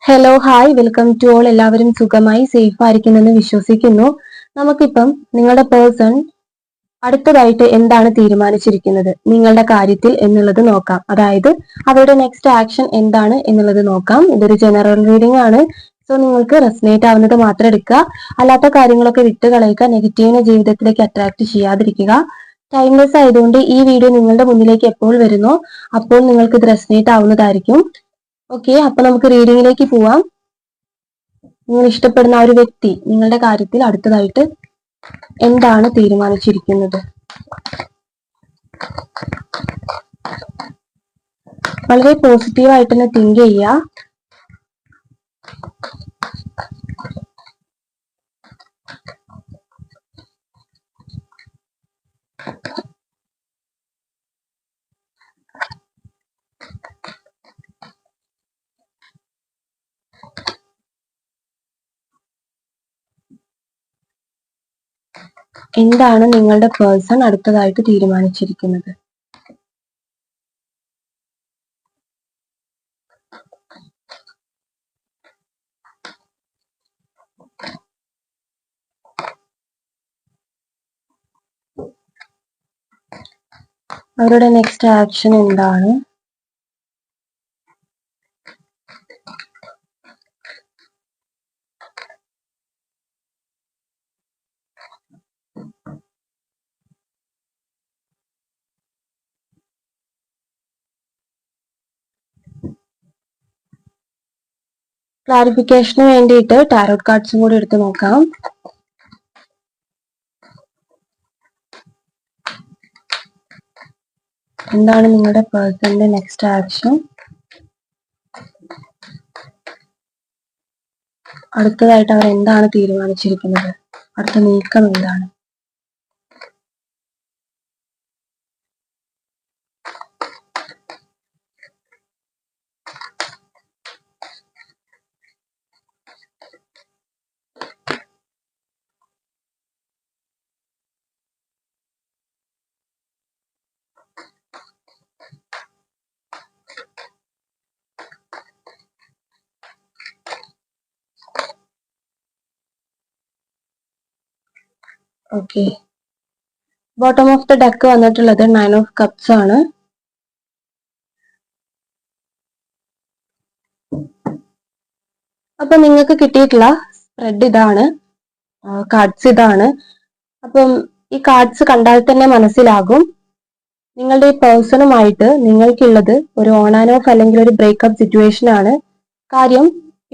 Hello hi welcome to all. എല്ലാവരും സുഖമായി safe ആയിരിക്കുന്നെന്ന് വിശ്വസിക്കുന്നു. നമുക്കിപ്പം നിങ്ങളുടെ പേഴ്സൺ അടുത്തതായിട്ട് എന്താണ് തീരുമാനിച്ചിരിക്കുന്നത് നിങ്ങളുടെ കാര്യത്തിൽ എന്നുള്ളത് നോക്കാം. അതായത് അവരുടെ നെക്സ്റ്റ് ആക്ഷൻ എന്താണ് എന്നുള്ളത് നോക്കാം. ഇതൊരു ജനറൽ റീഡിംഗ് ആണ്. സോ നിങ്ങൾക്ക് റെസനേറ്റ് ആവുന്നത് മാത്രം എടുക്കുക. അല്ലാത്ത കാര്യങ്ങളൊക്കെ വിട്ട് കളയുക. നെഗറ്റീവിനെ ജീവിതത്തിലേക്ക് അട്രാക്ട് ചെയ്യാതിരിക്കുക. ടൈംലെസ് ആയതുകൊണ്ട് ഈ വീഡിയോ നിങ്ങളുടെ മുന്നിലേക്ക് എപ്പോൾ വരുന്നോ അപ്പോൾ നിങ്ങൾക്ക് ഇത് റെസനേറ്റ് ആവുന്നതായിരിക്കും. ഓക്കെ, അപ്പൊ നമുക്ക് റീഡിങ്ങിലേക്ക് പോവാം. നിങ്ങൾ ഇഷ്ടപ്പെടുന്ന ആ ഒരു വ്യക്തി നിങ്ങളുടെ കാര്യത്തിൽ അടുത്തതായിട്ട് എന്താണ് തീരുമാനിച്ചിരിക്കുന്നത്? വളരെ പോസിറ്റീവായിട്ട് തന്നെ തിങ്ക് ചെയ്യുക. എന്താണ് നിങ്ങളുടെ പേഴ്സൺ അടുത്തതായിട്ട് തീരുമാനിച്ചിരിക്കുന്നത്? അവരുടെ നെക്സ്റ്റ് ആക്ഷൻ എന്താണ്? ക്ലാരിഫിക്കേഷന് വേണ്ടിയിട്ട് ടാരോട്ട് കാർഡ്സും കൂടി എടുത്ത് നോക്കാം. എന്താണ് നിങ്ങളുടെ പേഴ്സണിന്റെ നെക്സ്റ്റ് ആക്ഷൻ? അടുത്തതായിട്ട് അവർ എന്താണ് തീരുമാനിച്ചിരിക്കുന്നത്? അടുത്ത നീക്കം എന്താണ്? Okay, bottom of the deck വന്നിട്ടുള്ളത് 9 ഓഫ് കപ്സ് ആണ്. അപ്പൊ നിങ്ങൾക്ക് കിട്ടിയിട്ടുള്ള സ്പ്രെഡ് ഇതാണ്, കാർഡ്സ് ഇതാണ്. അപ്പം ഈ കാർഡ്സ് കണ്ടാൽ തന്നെ മനസ്സിലാകും നിങ്ങളുടെ ഈ പേഴ്സണുമായിട്ട് നിങ്ങൾക്കുള്ളത് ഒരു ഓൺ ആൻഡ് ഓഫ് അല്ലെങ്കിൽ ഒരു ബ്രേക്കപ്പ് സിറ്റുവേഷൻ ആണ്. കാര്യം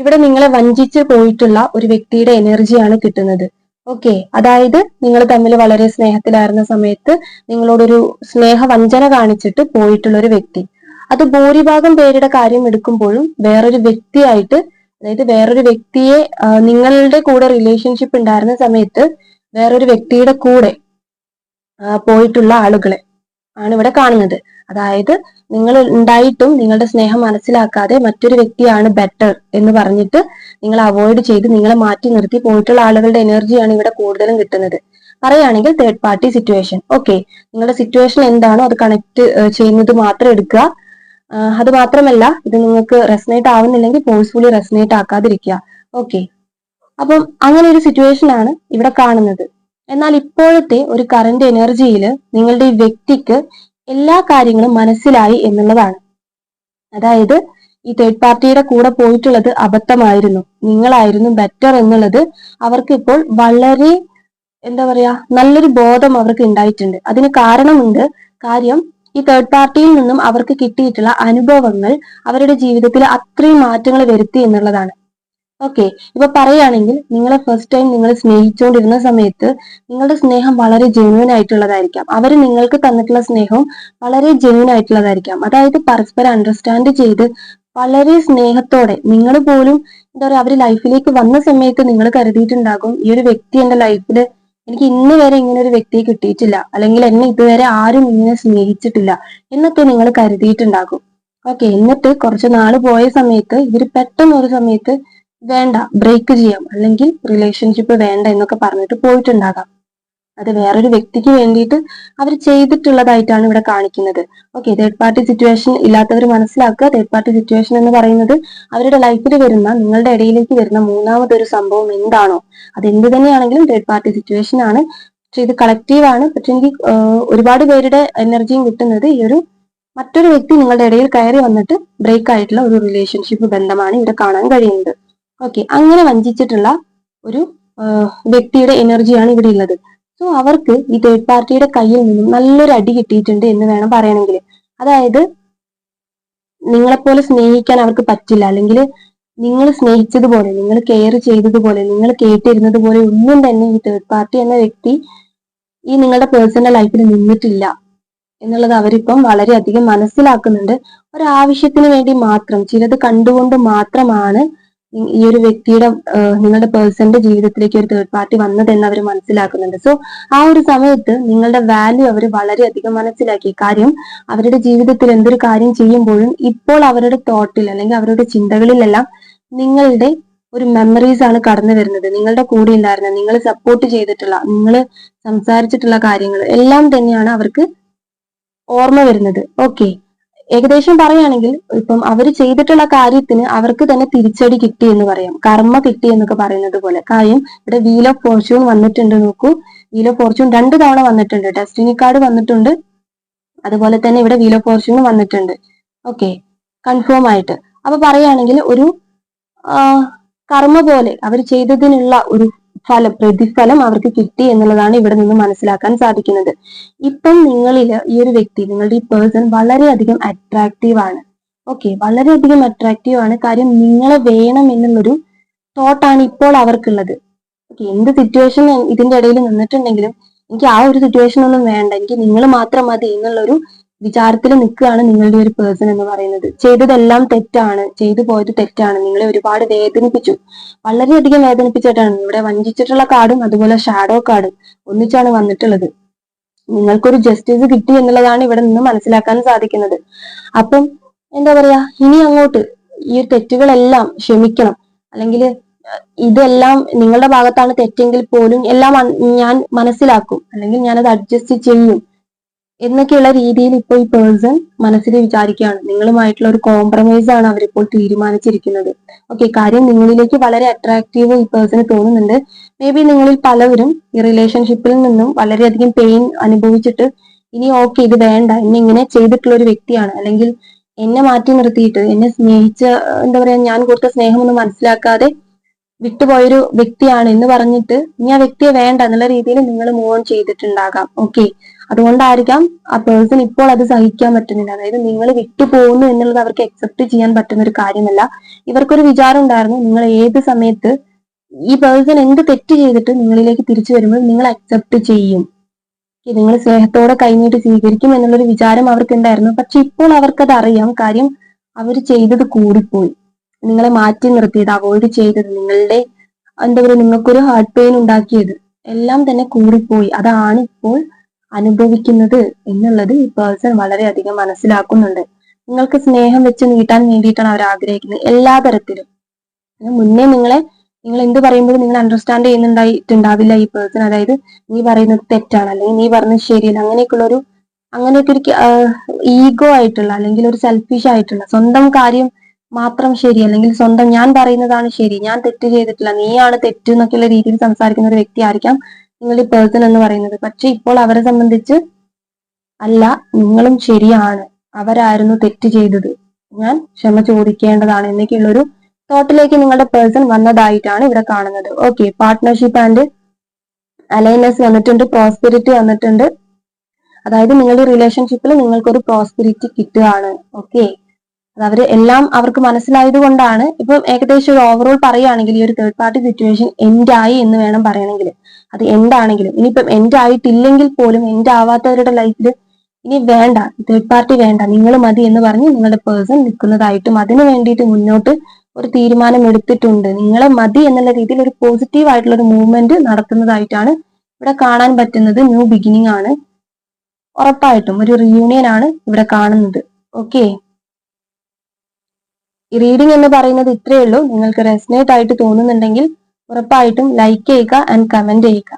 ഇവിടെ നിങ്ങളെ വഞ്ചിച്ച് പോയിട്ടുള്ള ഒരു വ്യക്തിയുടെ എനർജിയാണ് കിട്ടുന്നത്. ഓക്കെ, അതായത് നിങ്ങൾ തമ്മിൽ വളരെ സ്നേഹത്തിലായിരുന്ന സമയത്ത് നിങ്ങളോടൊരു സ്നേഹവഞ്ചന കാണിച്ചിട്ട് പോയിട്ടുള്ള ഒരു വ്യക്തി. അത് ഭൂരിഭാഗം പേരുടെ കാര്യം എടുക്കുമ്പോഴും വേറൊരു വ്യക്തിയായിട്ട്, അതായത് വേറൊരു വ്യക്തിയെ നിങ്ങളുടെ കൂടെ റിലേഷൻഷിപ്പ് ഉണ്ടായിരുന്ന സമയത്ത് വേറൊരു വ്യക്തിയുടെ കൂടെ പോയിട്ടുള്ള ആളുകളെ ആണ് ഇവിടെ കാണുന്നത്. അതായത് നിങ്ങൾ ഉണ്ടായിട്ടും നിങ്ങളുടെ സ്നേഹം മനസ്സിലാക്കാതെ മറ്റൊരു വ്യക്തിയാണ് ബെറ്റർ എന്ന് പറഞ്ഞിട്ട് നിങ്ങൾ അവോയ്ഡ് ചെയ്ത് നിങ്ങളെ മാറ്റി നിർത്തി പോയിട്ടുള്ള ആളുകളുടെ എനർജിയാണ് ഇവിടെ കൂടുതലും കിട്ടുന്നത്. പറയുകയാണെങ്കിൽ തേർഡ് പാർട്ടി സിറ്റുവേഷൻ. ഓക്കെ, നിങ്ങളുടെ സിറ്റുവേഷൻ എന്താണോ അത് കണക്ട് ചെയ്യുന്നത് മാത്രം എടുക്കുക. അത് മാത്രമല്ല, ഇത് നിങ്ങൾക്ക് റെസനേറ്റ് ആവുന്നില്ലെങ്കിൽ ഫോഴ്സ്ഫുള്ളി റെസനേറ്റ് ആക്കാതിരിക്കുക. ഓക്കെ, അപ്പം അങ്ങനെ ഒരു സിറ്റുവേഷൻ ആണ് ഇവിടെ കാണുന്നത്. എന്നാൽ ഇപ്പോഴത്തെ ഒരു കറന്റ് എനർജിയിൽ നിങ്ങളുടെ ഈ വ്യക്തിക്ക് എല്ലാ കാര്യങ്ങളും മനസ്സിലായി എന്നുള്ളതാണ്. അതായത് ഈ തേർഡ് പാർട്ടിയുടെ കൂടെ പോയിട്ടുള്ളത് അബദ്ധമായിരുന്നു, നിങ്ങളായിരുന്നു ബെറ്റർ എന്നുള്ളത് അവർക്ക് ഇപ്പോൾ വളരെ എന്താ പറയാ നല്ലൊരു ബോധം അവർക്ക് ഉണ്ടായിട്ടുണ്ട്. അതിന് കാരണമുണ്ട്. കാര്യം ഈ തേർഡ് പാർട്ടിയിൽ നിന്നും അവർക്ക് കിട്ടിയിട്ടുള്ള അനുഭവങ്ങൾ അവരുടെ ജീവിതത്തിൽ അത്രയും മാറ്റങ്ങൾ വരുത്തി എന്നുള്ളതാണ്. ഓക്കെ, ഇപ്പൊ പറയുകയാണെങ്കിൽ നിങ്ങളെ ഫസ്റ്റ് ടൈം നിങ്ങൾ സ്നേഹിച്ചുകൊണ്ടിരുന്ന സമയത്ത് നിങ്ങളുടെ സ്നേഹം വളരെ ജെന്യൂൻ ആയിട്ടുള്ളതായിരിക്കാം. അവർ നിങ്ങൾക്ക് തന്നിട്ടുള്ള സ്നേഹവും വളരെ ജെന്യൂൻ ആയിട്ടുള്ളതായിരിക്കാം. അതായത് പരസ്പരം അണ്ടർസ്റ്റാൻഡ് ചെയ്ത് വളരെ സ്നേഹത്തോടെ നിങ്ങൾ പോലും എന്താ പറയുക അവർ ലൈഫിലേക്ക് വന്ന സമയത്ത് നിങ്ങൾ കരുതിയിട്ടുണ്ടാകും ഈ ഒരു വ്യക്തി എന്റെ ലൈഫിൽ എനിക്ക് ഇന്ന് വരെ ഇങ്ങനെ ഒരു വ്യക്തിയെ കിട്ടിയിട്ടില്ല, അല്ലെങ്കിൽ എന്നെ ഇതുവരെ ആരും ഇങ്ങനെ സ്നേഹിച്ചിട്ടില്ല എന്നൊക്കെ നിങ്ങൾ കരുതിയിട്ടുണ്ടാകും. ഓക്കെ, എന്നിട്ട് കുറച്ച് നാൾ പോയ സമയത്ത് ഇവർ പെട്ടെന്ന് ഒരു സമയത്ത് വേണ്ട ബ്രേക്ക് ചെയ്യാം അല്ലെങ്കിൽ റിലേഷൻഷിപ്പ് വേണ്ട എന്നൊക്കെ പറഞ്ഞിട്ട് പോയിട്ടുണ്ടാകാം. അത് വേറൊരു വ്യക്തിക്ക് വേണ്ടിയിട്ട് അവർ ചെയ്തിട്ടുള്ളതായിട്ടാണ് ഇവിടെ കാണിക്കുന്നത്. ഓക്കെ, തേർഡ് പാർട്ടി സിറ്റുവേഷൻ ഇല്ലാത്തവർ മനസ്സിലാക്കുക. തേർഡ് പാർട്ടി സിറ്റുവേഷൻ എന്ന് പറയുന്നത് അവരുടെ ലൈഫിൽ വരുന്ന, നിങ്ങളുടെ ഇടയിലേക്ക് വരുന്ന മൂന്നാമതൊരു സംഭവം എന്താണോ, അത് എന്ത് തന്നെയാണെങ്കിലും തേർഡ് പാർട്ടി സിറ്റുവേഷൻ ആണ്. പക്ഷെ ഇത് കളക്റ്റീവ് ആണ്. പക്ഷെ എനിക്ക് ഒരുപാട് പേരുടെ എനർജിയും കിട്ടുന്നത് ഈ ഒരു മറ്റൊരു വ്യക്തി നിങ്ങളുടെ ഇടയിൽ കയറി വന്നിട്ട് ബ്രേക്ക് ആയിട്ടുള്ള ഒരു റിലേഷൻഷിപ്പ് ബന്ധമാണ് ഇവിടെ കാണാൻ കഴിയുന്നത്. ഓക്കെ, അങ്ങനെ വഞ്ചിച്ചിട്ടുള്ള ഒരു വ്യക്തിയുടെ എനർജിയാണ് ഇവിടെ ഉള്ളത്. സോ അവർക്ക് ഈ തേർഡ് പാർട്ടിയുടെ കയ്യിൽ നിന്നും നല്ലൊരു അടി കിട്ടിയിട്ടുണ്ട് എന്ന് വേണം പറയണമെങ്കിൽ. അതായത് നിങ്ങളെപ്പോലെ സ്നേഹിക്കാൻ അവർക്ക് പറ്റില്ല, അല്ലെങ്കിൽ നിങ്ങൾ സ്നേഹിച്ചതുപോലെ, നിങ്ങൾ കെയർ ചെയ്തതുപോലെ, നിങ്ങൾ കേട്ടിരുന്നത് പോലെ ഒന്നും തന്നെ ഈ തേർഡ് പാർട്ടി എന്ന വ്യക്തി ഈ നിങ്ങളുടെ പേഴ്സണൽ ലൈഫിൽ നിന്നിട്ടില്ല എന്നുള്ളത് അവരിപ്പം വളരെയധികം മനസ്സിലാക്കുന്നുണ്ട്. ഒരാവശ്യത്തിന് വേണ്ടി മാത്രം, ചിലത് കണ്ടുകൊണ്ട് മാത്രമാണ് ഈ ഒരു വ്യക്തിയുടെ, നിങ്ങളുടെ പേഴ്സന്റെ ജീവിതത്തിലേക്ക് ഒരു തേർഡ് പാർട്ടി വന്നതെന്ന് അവർ മനസ്സിലാക്കുന്നുണ്ട്. സോ ആ ഒരു സമയത്ത് നിങ്ങളുടെ വാല്യൂ അവർ വളരെയധികം മനസ്സിലാക്കി. കാര്യം അവരുടെ ജീവിതത്തിൽ എന്തൊരു കാര്യം ചെയ്യുമ്പോഴും ഇപ്പോൾ അവരുടെ തോട്ടിൽ അല്ലെങ്കിൽ അവരുടെ ചിന്തകളിലെല്ലാം നിങ്ങളുടെ ഒരു മെമ്മറീസ് ആണ് കടന്നു വരുന്നത്. നിങ്ങളുടെ കൂടെ ഉണ്ടായിരുന്ന, നിങ്ങൾ സപ്പോർട്ട് ചെയ്തിട്ടുള്ള, നിങ്ങൾ സംസാരിച്ചിട്ടുള്ള കാര്യങ്ങൾ എല്ലാം തന്നെയാണ് അവർക്ക് ഓർമ്മ വരുന്നത്. ഓക്കെ, ഏകദേശം പറയുകയാണെങ്കിൽ ഇപ്പം അവർ ചെയ്തിട്ടുള്ള കാര്യത്തിന് അവർക്ക് തന്നെ തിരിച്ചടി കിട്ടി എന്ന് പറയാം, കർമ്മ കിട്ടി എന്നൊക്കെ പറയുന്നത് പോലെ. കാര്യം ഇവിടെ വീൽ ഓഫ് ഫോർച്യൂൺ വന്നിട്ടുണ്ട്. നോക്കൂ, വീൽ ഓഫ് ഫോർച്യൂൺ 2 തവണ വന്നിട്ടുണ്ട്. ഡെസ്റ്റിനി കാർഡ് വന്നിട്ടുണ്ട്, അതുപോലെ തന്നെ ഇവിടെ വീൽ ഓഫ് ഫോർച്യൂൺ വന്നിട്ടുണ്ട്. ഓക്കെ, കൺഫേം ആയിട്ട്. അപ്പൊ പറയുകയാണെങ്കിൽ ഒരു കർമ്മ പോലെ അവർ ചെയ്തതിനുള്ള ഒരു പ്രതിഫലം അവർക്ക് കിട്ടി എന്നുള്ളതാണ് ഇവിടെ നിന്ന് മനസ്സിലാക്കാൻ സാധിക്കുന്നത്. ഇപ്പം നിങ്ങളില് ഈ ഒരു വ്യക്തി, നിങ്ങളുടെ ഈ പേഴ്സൺ വളരെയധികം അട്രാക്റ്റീവ് ആണ്. ഓക്കെ, വളരെയധികം അട്രാക്റ്റീവ് ആണ്. കാര്യം നിങ്ങളെ വേണം എന്നുള്ളൊരു തോട്ടാണ് ഇപ്പോൾ അവർക്കുള്ളത്. ഓക്കെ, എന്ത് സിറ്റുവേഷൻ ഇതിന്റെ ഇടയിൽ നിന്നിട്ടുണ്ടെങ്കിലും എനിക്ക് ആ ഒരു സിറ്റുവേഷൻ ഒന്നും വേണ്ട, എനിക്ക് നിങ്ങൾ മാത്രം മതി എന്നുള്ളൊരു വിചാരത്തിൽ നിൽക്കുകയാണ് നിങ്ങളുടെ ഒരു പേഴ്സൺ എന്ന് പറയുന്നത്. ചെയ്തതെല്ലാം തെറ്റാണ്, ചെയ്തു പോയത് തെറ്റാണ്, നിങ്ങളെ ഒരുപാട് വേദനിപ്പിച്ചു, വളരെയധികം വേദനിപ്പിച്ചിട്ടാണ്. ഇവിടെ വഞ്ചിച്ചിട്ടുള്ള കാർഡും അതുപോലെ ഷാഡോ കാർഡും ഒന്നിച്ചാണ് വന്നിട്ടുള്ളത്. നിങ്ങൾക്കൊരു ജസ്റ്റിസ് കിട്ടി എന്നുള്ളതാണ് ഇവിടെ നിന്ന് മനസ്സിലാക്കാൻ സാധിക്കുന്നത്. അപ്പം എന്താ പറയാ, ഇനി അങ്ങോട്ട് ഈ തെറ്റുകളെല്ലാം ക്ഷമിക്കണം, അല്ലെങ്കിൽ ഇതെല്ലാം നിങ്ങളുടെ ഭാഗത്താണ് തെറ്റെങ്കിൽ പോലും എല്ലാം ഞാൻ മനസ്സിലാക്കും, അല്ലെങ്കിൽ ഞാനത് അഡ്ജസ്റ്റ് ചെയ്യും എന്നൊക്കെയുള്ള രീതിയിൽ ഇപ്പോൾ ഈ പേഴ്സൺ മനസ്സിൽ വിചാരിക്കുകയാണ്. നിങ്ങളുമായിട്ടുള്ള ഒരു കോംപ്രമൈസ് ആണ് അവരിപ്പോൾ തീരുമാനിച്ചിരിക്കുന്നത്. ഓക്കെ, കാര്യം നിങ്ങളിലേക്ക് വളരെ അട്രാക്റ്റീവ് ഈ പേഴ്സണ് തോന്നുന്നുണ്ട്. മേ ബി നിങ്ങളിൽ പലവരും ഈ റിലേഷൻഷിപ്പിൽ നിന്നും വളരെയധികം പെയിൻ അനുഭവിച്ചിട്ട് ഇനി ഓക്കെ ഇത് വേണ്ട, എന്നെ ഇങ്ങനെ ചെയ്തിട്ടുള്ള ഒരു വ്യക്തിയാണ്, അല്ലെങ്കിൽ എന്നെ മാറ്റി നിർത്തിയിട്ട് എന്നെ സ്നേഹിച്ച, എന്താ പറയാ, ഞാൻ കൊടുത്ത സ്നേഹമൊന്നും മനസ്സിലാക്കാതെ വിട്ടുപോയൊരു വ്യക്തിയാണ് എന്ന് പറഞ്ഞിട്ട് ഇനി ആ വ്യക്തിയെ വേണ്ട എന്നുള്ള രീതിയിൽ നിങ്ങൾ മൂവ് ഓൺ ചെയ്തിട്ടുണ്ടാകാം. ഓക്കെ, അതുകൊണ്ടായിരിക്കാം ആ പേഴ്സൺ ഇപ്പോൾ അത് സഹിക്കാൻ പറ്റുന്നില്ല. അതായത് നിങ്ങൾ വിട്ടുപോകുന്നു എന്നുള്ളത് അവർക്ക് അക്സെപ്റ്റ് ചെയ്യാൻ പറ്റുന്ന ഒരു കാര്യമല്ല. ഇവർക്കൊരു വിചാരം ഉണ്ടായിരുന്നു, നിങ്ങൾ ഏത് സമയത്ത് ഈ പേഴ്സൺ എന്ത് തെറ്റ് ചെയ്തിട്ട് നിങ്ങളിലേക്ക് തിരിച്ചു വരുമ്പോൾ നിങ്ങൾ അക്സെപ്റ്റ് ചെയ്യും, നിങ്ങൾ സ്നേഹത്തോടെ കൈനീട്ടി സ്വീകരിക്കും എന്നുള്ളൊരു വിചാരം അവർക്ക് ഉണ്ടായിരുന്നു. പക്ഷെ ഇപ്പോൾ അവർക്കത് അറിയാം. കാര്യം അവർ ചെയ്തത് കൂടിപ്പോയി, നിങ്ങളെ മാറ്റി നിർത്തിയത്, അവോയ്ഡ് ചെയ്തത്, നിങ്ങളുടെ എന്താ പറയുക, നിങ്ങൾക്കൊരു ഹാർട്ട് പെയിൻ ഉണ്ടാക്കിയത് എല്ലാം തന്നെ കൂടിപ്പോയി. അതാണ് ഇപ്പോൾ അനുഭവിക്കുന്നത് എന്നുള്ളത് ഈ പേഴ്സൺ വളരെയധികം മനസ്സിലാക്കുന്നുണ്ട്. നിങ്ങൾക്ക് സ്നേഹം വെച്ച് നീട്ടാൻ വേണ്ടിയിട്ടാണ് അവർ ആഗ്രഹിക്കുന്നത് എല്ലാ തരത്തിലും. മുന്നേ നിങ്ങൾ എന്ത് പറയുമ്പോഴും നിങ്ങൾ അണ്ടർസ്റ്റാൻഡ് ചെയ്യുന്നുണ്ടായിട്ടുണ്ടാവില്ല ഈ പേഴ്സൺ. അതായത് നീ പറയുന്നത് തെറ്റാണ്, അല്ലെങ്കിൽ നീ പറഞ്ഞത് ശരിയല്ല, അങ്ങനെയൊക്കെ ഒരു ഈഗോ ആയിട്ടുള്ള, അല്ലെങ്കിൽ ഒരു സെൽഫിഷ് ആയിട്ടുള്ള, സ്വന്തം കാര്യം മാത്രം ശരി, അല്ലെങ്കിൽ സ്വന്തം ഞാൻ പറയുന്നതാണ് ശരി, ഞാൻ തെറ്റ് ചെയ്തിട്ടില്ല, നീയാണ് തെറ്റ് എന്നൊക്കെയുള്ള രീതിയിൽ സംസാരിക്കുന്ന ഒരു വ്യക്തി ആയിരിക്കാം നിങ്ങളുടെ പേഴ്സൺ എന്ന് പറയുന്നത്. പക്ഷെ ഇപ്പോൾ അവരെ സംബന്ധിച്ച് അല്ല, നിങ്ങളും ശരിയാണ്, അവരായിരുന്നു തെറ്റ് ചെയ്തത്, ഞാൻ ക്ഷമ ചോദിക്കേണ്ടതാണ് എന്നൊക്കെയുള്ളൊരു തോട്ടിലേക്ക് നിങ്ങളുടെ പേഴ്സൺ വന്നതായിട്ടാണ് ഇവിടെ കാണുന്നത്. ഓക്കെ, പാർട്ട്ണർഷിപ്പ് ആൻഡ് അലൈനസ് വന്നിട്ടുണ്ട്, പ്രോസ്പെരിറ്റി വന്നിട്ടുണ്ട്. അതായത് നിങ്ങളുടെ റിലേഷൻഷിപ്പിൽ നിങ്ങൾക്കൊരു പ്രോസ്പെരിറ്റി കിട്ടുകയാണ്. ഓക്കെ, അത് എല്ലാം അവർക്ക് മനസ്സിലായത് കൊണ്ടാണ്. ഇപ്പം ഏകദേശം ഒരു ഓവറോൾ പറയുകയാണെങ്കിൽ ഈ ഒരു തേർഡ് പാർട്ടി സിറ്റുവേഷൻ എൻഡ് ആയി എന്ന് വേണം പറയണമെങ്കിൽ. അത് എന്താണെങ്കിലും, ഇനിയിപ്പം എൻഡ് ആയിട്ടില്ലെങ്കിൽ പോലും എൻഡ് ആവാത്തവരുടെ ലൈഫിൽ ഇനി വേണ്ട, തേർഡ് പാർട്ടി വേണ്ട, നിങ്ങൾ മതി എന്ന് പറഞ്ഞ് നിങ്ങളുടെ പേഴ്സൺ നിൽക്കുന്നതായിട്ടും അതിനു വേണ്ടിയിട്ട് മുന്നോട്ട് ഒരു തീരുമാനം എടുത്തിട്ടുണ്ട്. നിങ്ങളെ മതി എന്നുള്ള രീതിയിൽ ഒരു പോസിറ്റീവ് ആയിട്ടുള്ള ഒരു മൂവ്മെന്റ് നടത്തുന്നതായിട്ടാണ് ഇവിടെ കാണാൻ പറ്റുന്നത്. ന്യൂ ബിഗിനിങ് ആണ്, ഉറപ്പായിട്ടും ഒരു റീയൂണിയൻ ആണ് ഇവിടെ കാണുന്നത്. ഓക്കെ, ഈ റീഡിംഗ് എന്ന് പറയുന്നത് ഇത്രയേ ഉള്ളൂ. നിങ്ങൾക്ക് റെസനേറ്റ് ആയിട്ട് തോന്നുന്നുണ്ടെങ്കിൽ ഉറപ്പായിട്ടും ലൈക്ക് ചെയ്യുക ആൻഡ് കമന്റ് ചെയ്യുക.